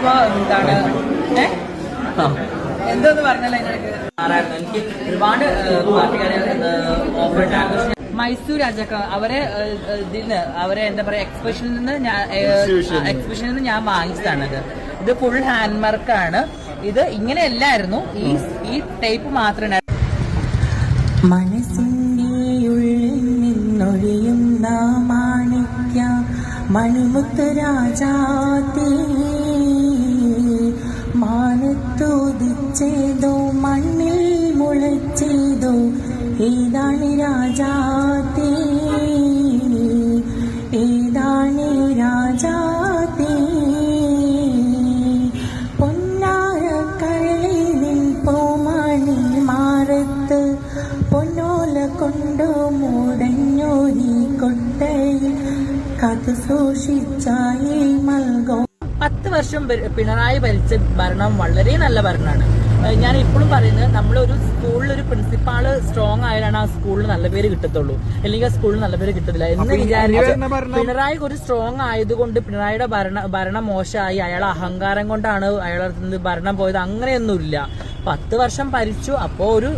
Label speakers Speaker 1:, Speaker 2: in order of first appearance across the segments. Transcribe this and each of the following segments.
Speaker 1: അപ്പൊ എന്താണ് എന്തോന്ന് പറഞ്ഞല്ലോ എനിക്ക് ഒരുപാട് പാർട്ടിക്കാരെ ഓഫർ മൈസൂർ രാജാക്ക അവരെ എന്താ പറയാ എക്സിബിഷനിൽ നിന്ന് ഞാൻ വാങ്ങിച്ചതാണത്. ഇത് ഫുൾ ഹാൻഡ് വർക്കാണ്. ഇത് ഇങ്ങനെ അല്ലായിരുന്നു, ഈ ടൈപ്പ് മാത്രമേ.
Speaker 2: മനസ്സിന്റെ ഉള്ളിൽ നിന്നൊഴിയും മാണിക്യ മണിമുത്ത് രാജാത്തേ മാനത്തോദിച്ചേതോ മണ്ണിൽ മുളച്ചേതോ ഏതാണ് രാജാത്തേ ഏതാണ് രാജാത്തേ പൊന്നാര കരളിൽ പൂമണി മാറത്ത് പൊന്നോല കൊണ്ടു മൂടഞ്ഞോരി കൊട്ടയിൽ കാത്തു സൂക്ഷിച്ചായി മൽകോ.
Speaker 1: 10 വർഷം പിണറായി ഭരിച്ച ഭരണം വളരെ നല്ല ഭരണമാണ്. ഞാൻ ഇപ്പോഴും പറയുന്നത്, നമ്മളൊരു സ്കൂളിലൊരു പ്രിൻസിപ്പാള് സ്ട്രോങ് ആയാലാണ് ആ സ്കൂളിൽ നല്ല പേര് കിട്ടത്തുള്ളൂ, അല്ലെങ്കിൽ ആ സ്കൂളിൽ നല്ല പേര് കിട്ടത്തില്ല എന്ന് വിചാരിച്ച് പിണറായി ഒരു സ്ട്രോങ് ആയതുകൊണ്ട് പിണറായിയുടെ ഭരണം മോശമായി, അയാളെ അഹങ്കാരം കൊണ്ടാണ് അയാളെ ഭരണം പോയത്, അങ്ങനെയൊന്നുമില്ല. 10 വർഷം ഭരിച്ചു, അപ്പോ ഒരു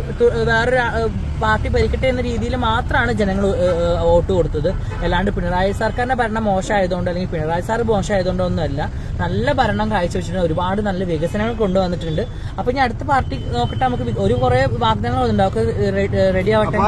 Speaker 1: വേറൊരു പാർട്ടി ഭരിക്കട്ടെ എന്ന രീതിയിൽ മാത്രമാണ് ജനങ്ങൾ വോട്ട് കൊടുത്തത്. അല്ലാണ്ട് പിണറായി സർക്കാരിന്റെ ഭരണം മോശമായതുകൊണ്ട് അല്ലെങ്കിൽ പിണറായി സാർ മോശമായതുകൊണ്ടോ ഒന്നുമല്ല. നല്ല ഭരണം കാഴ്ചവെച്ചിട്ടുണ്ട്, ഒരുപാട് നല്ല വികസനങ്ങൾ കൊണ്ടുവന്നിട്ടുണ്ട്. അപ്പൊ ഇനി അടുത്ത പാർട്ടി നോക്കട്ടെ, നമുക്ക് കുറെ വാഗ്ദാനങ്ങൾ ഉണ്ടാവും, റെഡി ആവട്ടെ.